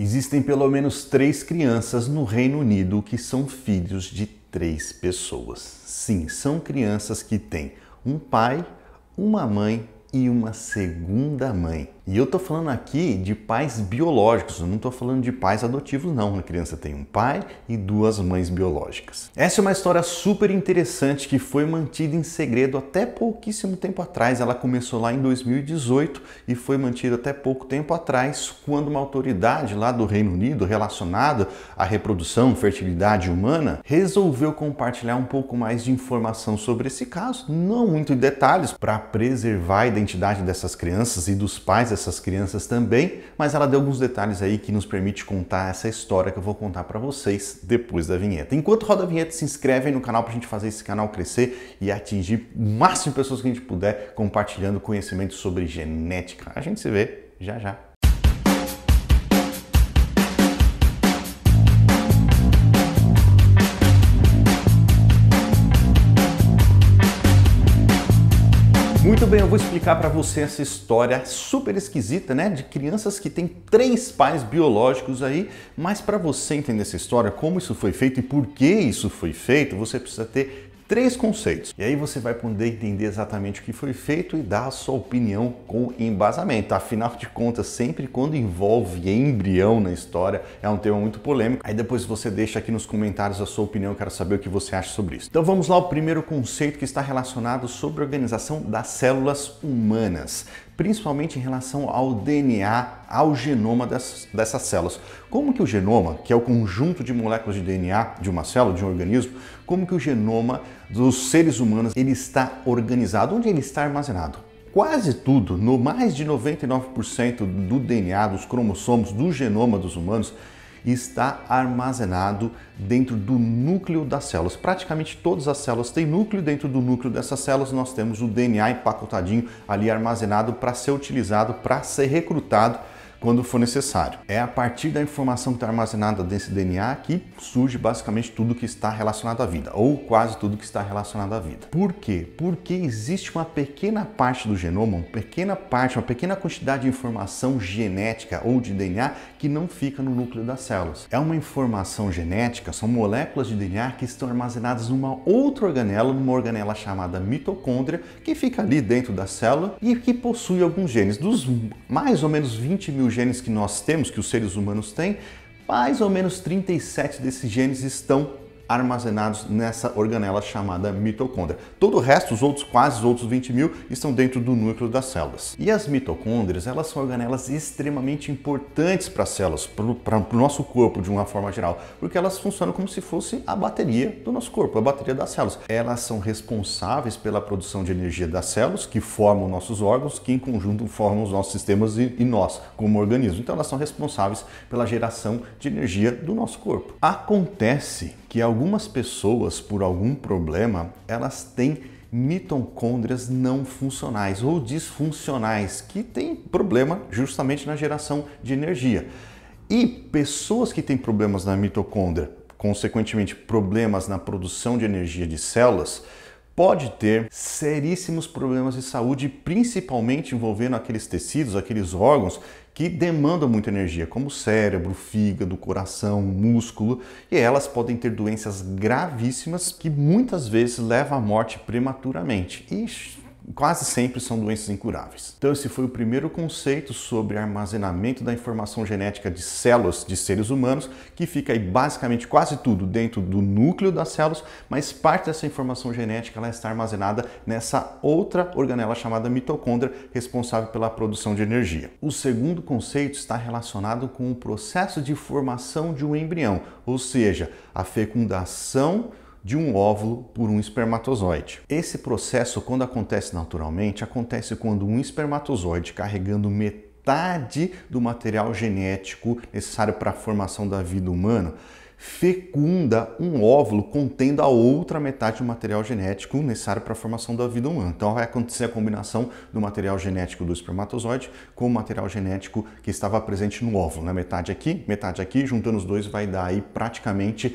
Existem pelo menos 3 crianças no Reino Unido que são filhos de 3 pessoas. Sim, são crianças que têm um pai, uma mãe e uma segunda mãe. E eu tô falando aqui de pais biológicos, eu não tô falando de pais adotivos não. A criança tem um pai e 2 mães biológicas. Essa é uma história super interessante que foi mantida em segredo até pouquíssimo tempo atrás. Ela começou lá em 2018 e foi mantida até pouco tempo atrás, quando uma autoridade lá do Reino Unido relacionada à reprodução, fertilidade humana, resolveu compartilhar um pouco mais de informação sobre esse caso, não muito em detalhes, para preservar a identidade dessas crianças e dos pais dessas crianças também, mas ela deu alguns detalhes aí que nos permite contar essa história que eu vou contar para vocês depois da vinheta. Enquanto roda a vinheta, se inscreve aí no canal para a gente fazer esse canal crescer e atingir o máximo de pessoas que a gente puder compartilhando conhecimento sobre genética. A gente se vê já já. Muito bem, eu vou explicar para você essa história super esquisita, né? De crianças que têm 3 pais biológicos aí, mas para você entender essa história, como isso foi feito e por que isso foi feito, você precisa ter 3 conceitos. E aí você vai poder entender exatamente o que foi feito e dar a sua opinião com embasamento. Afinal de contas, sempre quando envolve embrião na história, é um tema muito polêmico. Aí depois você deixa aqui nos comentários a sua opinião, eu quero saber o que você acha sobre isso. Então vamos lá, o primeiro conceito que está relacionado sobre a organização das células humanas, principalmente em relação ao DNA, ao genoma dessas células. Como que o genoma, que é o conjunto de moléculas de DNA de uma célula, de um organismo, como que o genoma dos seres humanos ele está organizado, onde ele está armazenado? Quase tudo, no mais de 99% do DNA, dos cromossomos, do genoma dos humanos, está armazenado dentro do núcleo das células. Praticamente todas as células têm núcleo, dentro do núcleo dessas células nós temos o DNA empacotadinho ali armazenado para ser utilizado, para ser recrutado quando for necessário. É a partir da informação que está armazenada nesse DNA que surge basicamente tudo que está relacionado à vida, ou quase tudo que está relacionado à vida. Por quê? Porque existe uma pequena parte do genoma, uma pequena quantidade de informação genética ou de DNA que não fica no núcleo das células. É uma informação genética, são moléculas de DNA que estão armazenadas numa outra organela, numa organela chamada mitocôndria, que fica ali dentro da célula e que possui alguns genes. Dos mais ou menos 20 mil genes que nós temos, que os seres humanos têm, mais ou menos 37 desses genes estão armazenados nessa organela chamada mitocôndria. Todo o resto, quase os outros 20 mil, estão dentro do núcleo das células. E as mitocôndrias, elas são organelas extremamente importantes para as células, para o nosso corpo de uma forma geral, porque elas funcionam como se fosse a bateria do nosso corpo, a bateria das células. Elas são responsáveis pela produção de energia das células, que formam nossos órgãos, que em conjunto formam os nossos sistemas e nós, como organismo. Então elas são responsáveis pela geração de energia do nosso corpo. Acontece que algumas pessoas, por algum problema, elas têm mitocôndrias não funcionais ou disfuncionais, que têm problema justamente na geração de energia. E pessoas que têm problemas na mitocôndria, consequentemente problemas na produção de energia de células, pode ter seríssimos problemas de saúde, principalmente envolvendo aqueles tecidos, aqueles órgãos que demandam muita energia, como o cérebro, fígado, coração, músculo, e elas podem ter doenças gravíssimas que muitas vezes levam à morte prematuramente. E quase sempre são doenças incuráveis. Então esse foi o primeiro conceito sobre armazenamento da informação genética de células de seres humanos, que fica aí basicamente quase tudo dentro do núcleo das células, mas parte dessa informação genética ela está armazenada nessa outra organela chamada mitocôndria, responsável pela produção de energia. O segundo conceito está relacionado com o processo de formação de um embrião, ou seja, a fecundação de um óvulo por um espermatozoide. Esse processo, quando acontece naturalmente, acontece quando um espermatozoide carregando metade do material genético necessário para a formação da vida humana fecunda um óvulo contendo a outra metade do material genético necessário para a formação da vida humana. Então vai acontecer a combinação do material genético do espermatozoide com o material genético que estava presente no óvulo, né? Metade aqui, juntando os dois vai dar aí praticamente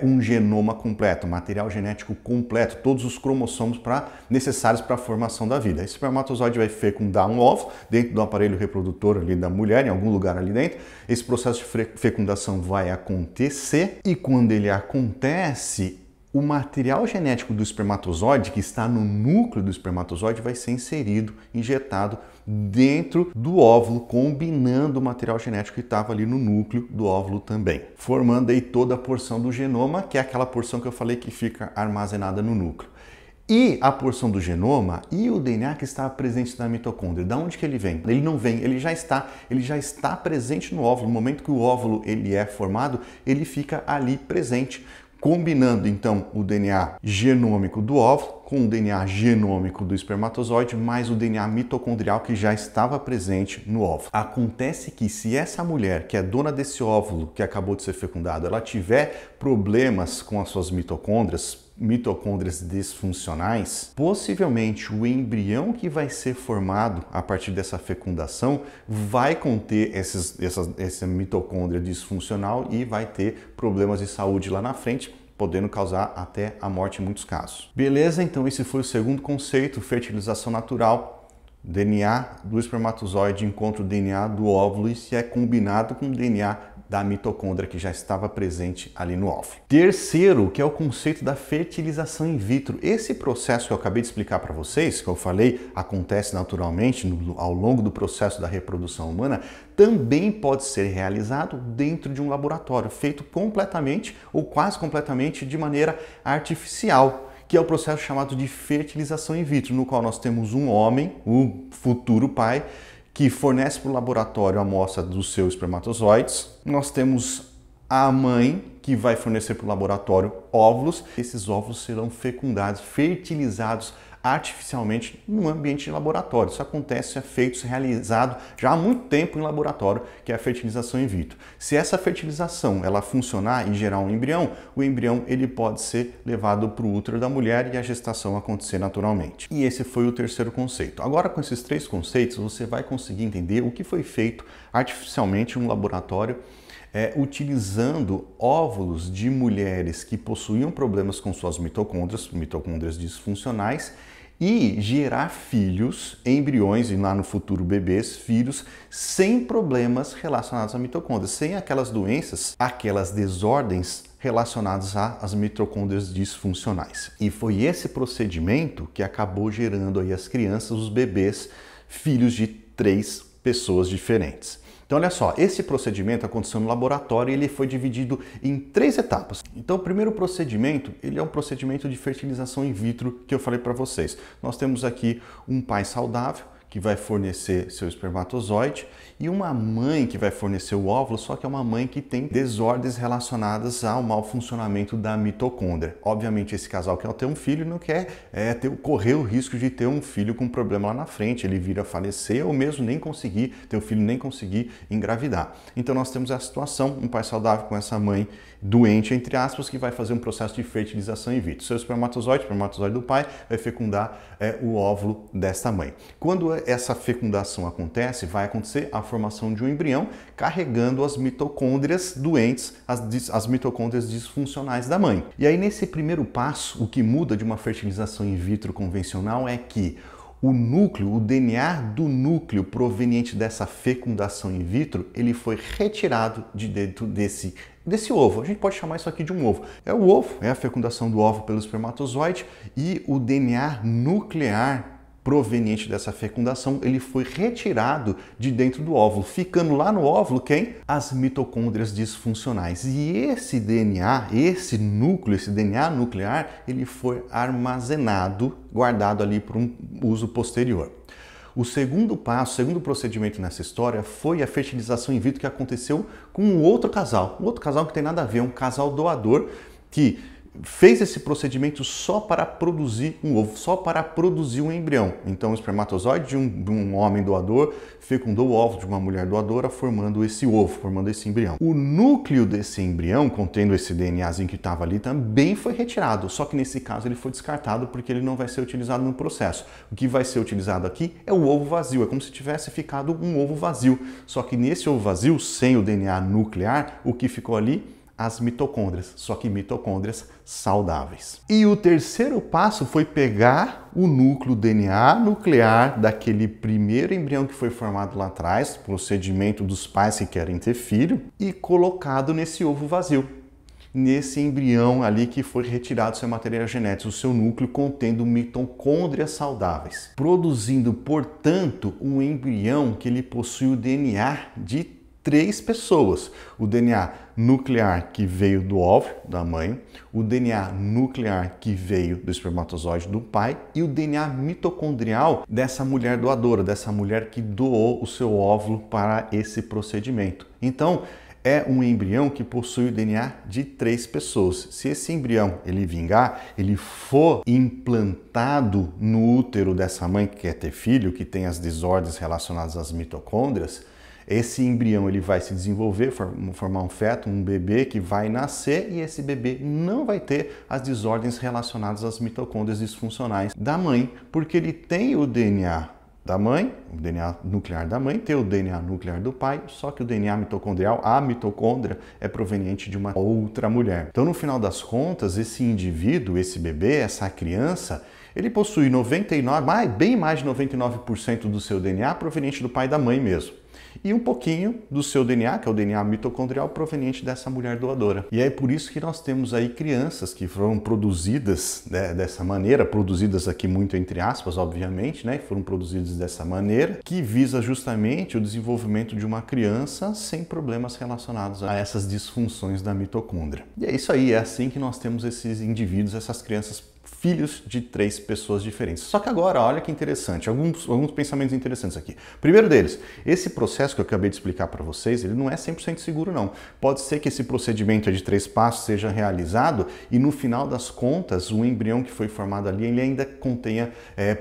um genoma completo, material genético completo, todos os cromossomos necessários para a formação da vida. Esse espermatozoide vai fecundar um óvulo dentro do aparelho reprodutor ali da mulher, em algum lugar ali dentro. Esse processo de fecundação vai acontecer e quando ele acontece, o material genético do espermatozoide, que está no núcleo do espermatozoide, vai ser inserido, injetado dentro do óvulo, combinando o material genético que estava ali no núcleo do óvulo também, formando aí toda a porção do genoma, que é aquela porção que eu falei que fica armazenada no núcleo. E a porção do genoma e o DNA que está presente na mitocôndria, da onde que ele vem? Ele não vem, ele já está presente no óvulo. No momento que o óvulo ele é formado, ele fica ali presente, combinando então o DNA genômico do óvulo com o DNA genômico do espermatozoide, mais o DNA mitocondrial que já estava presente no óvulo. Acontece que se essa mulher, que é dona desse óvulo que acabou de ser fecundado, ela tiver problemas com as suas mitocôndrias disfuncionais, possivelmente o embrião que vai ser formado a partir dessa fecundação vai conter essa mitocôndria disfuncional e vai ter problemas de saúde lá na frente, podendo causar até a morte em muitos casos. Beleza? Então esse foi o segundo conceito, fertilização natural. DNA do espermatozoide encontra o DNA do óvulo e se é combinado com o DNA da mitocôndria que já estava presente ali no óvulo. Terceiro, que é o conceito da fertilização in vitro. Esse processo que eu acabei de explicar para vocês, que eu falei, acontece naturalmente ao longo do processo da reprodução humana, também pode ser realizado dentro de um laboratório, feito completamente ou quase completamente de maneira artificial, que é o processo chamado de fertilização in vitro, no qual nós temos um homem, o futuro pai, que fornece para o laboratório a amostra dos seus espermatozoides. Nós temos a mãe, que vai fornecer para o laboratório óvulos. Esses óvulos serão fecundados, fertilizados artificialmente no ambiente de laboratório. Isso acontece, realizado já há muito tempo em laboratório, que é a fertilização in vitro. Se essa fertilização ela funcionar e gerar um embrião, o embrião ele pode ser levado para o útero da mulher e a gestação acontecer naturalmente. E esse foi o terceiro conceito. Agora, com esses três conceitos, você vai conseguir entender o que foi feito artificialmente no laboratório, utilizando óvulos de mulheres que possuíam problemas com suas mitocôndrias disfuncionais, e gerar filhos, embriões e lá no futuro bebês, filhos sem problemas relacionados à mitocôndria, sem aquelas doenças, aquelas desordens relacionadas às mitocôndrias disfuncionais. E foi esse procedimento que acabou gerando aí as crianças, os bebês, filhos de 3 pessoas diferentes. Então, olha só, esse procedimento aconteceu no laboratório e ele foi dividido em 3 etapas. Então, o primeiro procedimento, ele é um procedimento de fertilização in vitro que eu falei para vocês. Nós temos aqui um pai saudável, que vai fornecer seu espermatozoide, e uma mãe que vai fornecer o óvulo, só que é uma mãe que tem desordens relacionadas ao mau funcionamento da mitocôndria. Obviamente, esse casal quer ter um filho e não quer correr o risco de ter um filho com problema lá na frente, ele vir a falecer ou mesmo nem conseguir ter o filho, nem conseguir engravidar. Então nós temos a situação, um pai saudável com essa mãe doente, entre aspas, que vai fazer um processo de fertilização in vitro. Seu espermatozoide do pai, vai fecundar o óvulo desta mãe. Quando essa fecundação acontece, vai acontecer a formação de um embrião carregando as mitocôndrias doentes, as mitocôndrias disfuncionais da mãe. E aí, nesse primeiro passo, o que muda de uma fertilização in vitro convencional é que o DNA do núcleo proveniente dessa fecundação in vitro, ele foi retirado de dentro desse ovo. A gente pode chamar isso aqui de um ovo. É o ovo, é a fecundação do óvulo pelo espermatozoide, e o DNA nuclear proveniente dessa fecundação, ele foi retirado de dentro do óvulo, ficando lá no óvulo quem? As mitocôndrias disfuncionais. E esse DNA, esse DNA nuclear, ele foi armazenado, guardado ali para um uso posterior. O segundo passo, o segundo procedimento nessa história foi a fertilização in vitro que aconteceu com um outro casal que tem nada a ver, um casal doador que fez esse procedimento só para produzir um ovo, só para produzir um embrião. Então o espermatozoide de um homem doador fecundou o óvulo de uma mulher doadora, formando esse ovo, formando esse embrião. O núcleo desse embrião, contendo esse DNAzinho que estava ali, também foi retirado, só que nesse caso ele foi descartado porque ele não vai ser utilizado no processo. O que vai ser utilizado aqui é o ovo vazio, é como se tivesse ficado um ovo vazio, só que nesse ovo vazio, sem o DNA nuclear, o que ficou ali? As mitocôndrias, só que mitocôndrias saudáveis. E o terceiro passo foi pegar o núcleo DNA nuclear daquele primeiro embrião que foi formado lá atrás, procedimento dos pais que querem ter filho, e colocado nesse ovo vazio, nesse embrião ali que foi retirado seu material genético, o seu núcleo contendo mitocôndrias saudáveis, produzindo, portanto, um embrião que ele possui o DNA de 3 pessoas. O DNA nuclear que veio do óvulo da mãe, o DNA nuclear que veio do espermatozoide do pai e o DNA mitocondrial dessa mulher doadora, dessa mulher que doou o seu óvulo para esse procedimento. Então, é um embrião que possui o DNA de 3 pessoas. Se esse embrião ele vingar, ele for implantado no útero dessa mãe que quer ter filho, que tem as desordens relacionadas às mitocôndrias, esse embrião ele vai se desenvolver, formar um feto, um bebê que vai nascer e esse bebê não vai ter as desordens relacionadas às mitocôndrias disfuncionais da mãe, porque ele tem o DNA da mãe, o DNA nuclear da mãe, tem o DNA nuclear do pai, só que o DNA mitocondrial, a mitocôndria, é proveniente de uma outra mulher. Então, no final das contas, esse indivíduo, esse bebê, essa criança, ele possui 99, bem mais de 99% do seu DNA proveniente do pai e da mãe mesmo. E um pouquinho do seu DNA, que é o DNA mitocondrial, proveniente dessa mulher doadora. E é por isso que nós temos aí crianças que foram produzidas dessa maneira, produzidas aqui muito entre aspas, obviamente, né? Foram produzidas dessa maneira, que visa justamente o desenvolvimento de uma criança sem problemas relacionados a essas disfunções da mitocôndria. E é isso aí, é assim que nós temos esses indivíduos, essas crianças, filhos de 3 pessoas diferentes. Só que agora, olha que interessante, alguns pensamentos interessantes aqui. Primeiro deles, esse processo que eu acabei de explicar para vocês, ele não é 100% seguro não. Pode ser que esse procedimento de 3 passos seja realizado e no final das contas, o embrião que foi formado ali, ele ainda contenha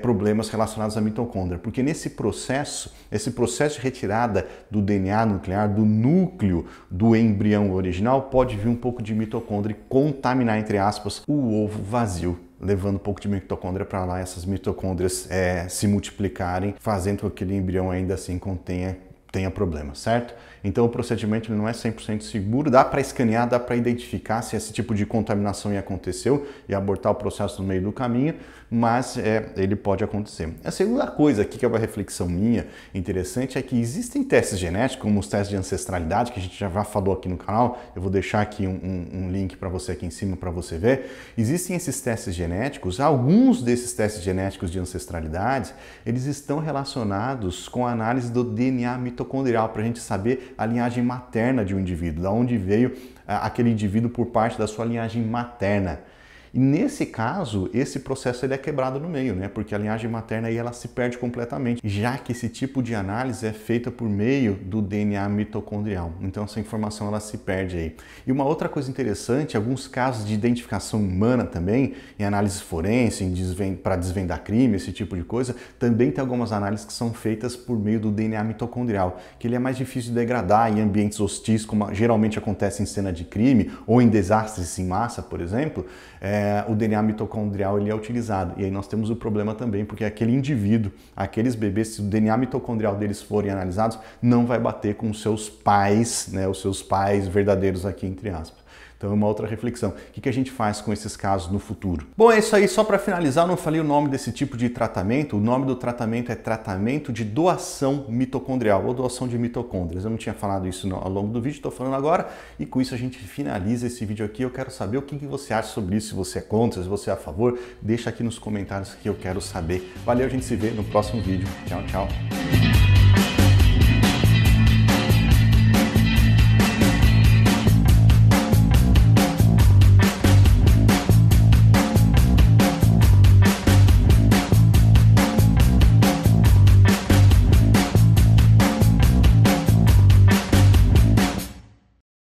problemas relacionados à mitocôndria, porque esse processo de retirada do DNA nuclear, do núcleo do embrião original, pode vir um pouco de mitocôndria e contaminar, entre aspas, o ovo vazio, levando um pouco de mitocôndria para lá, essas mitocôndrias se multiplicarem, fazendo com que aquele embrião ainda assim tenha problemas, certo? Então o procedimento não é 100% seguro, dá para escanear, dá para identificar se esse tipo de contaminação aconteceu e abortar o processo no meio do caminho, mas ele pode acontecer. A segunda coisa aqui, que é uma reflexão minha interessante, é que existem testes genéticos, como os testes de ancestralidade, que a gente já falou aqui no canal, eu vou deixar aqui um link para você aqui em cima para você ver. Existem esses testes genéticos, alguns desses testes genéticos de ancestralidade, eles estão relacionados com a análise do DNA mitocondrial, para a gente saber a linhagem materna de um indivíduo, da onde veio aquele indivíduo por parte da sua linhagem materna. E nesse caso, esse processo ele é quebrado no meio, né? Porque a linhagem materna aí ela se perde completamente, já que esse tipo de análise é feita por meio do DNA mitocondrial. Então essa informação ela se perde aí. E uma outra coisa interessante, alguns casos de identificação humana também, em análise forense, para desvendar crime, esse tipo de coisa, também tem algumas análises que são feitas por meio do DNA mitocondrial, que ele é mais difícil de degradar em ambientes hostis, como geralmente acontece em cena de crime ou em desastres em massa, por exemplo. O DNA mitocondrial ele é utilizado. E aí nós temos o problema também, porque aquele indivíduo, aqueles bebês, se o DNA mitocondrial deles forem analisados, não vai bater com os seus pais, né, os seus pais verdadeiros aqui, entre aspas. Então é uma outra reflexão. O que a gente faz com esses casos no futuro? Bom, é isso aí. Só para finalizar, eu não falei o nome desse tipo de tratamento. O nome do tratamento é tratamento de doação mitocondrial ou doação de mitocôndrias. Eu não tinha falado isso ao longo do vídeo, estou falando agora. E com isso a gente finaliza esse vídeo aqui. Eu quero saber o que você acha sobre isso, se você é contra, se você é a favor. Deixa aqui nos comentários que eu quero saber. Valeu, a gente se vê no próximo vídeo. Tchau, tchau.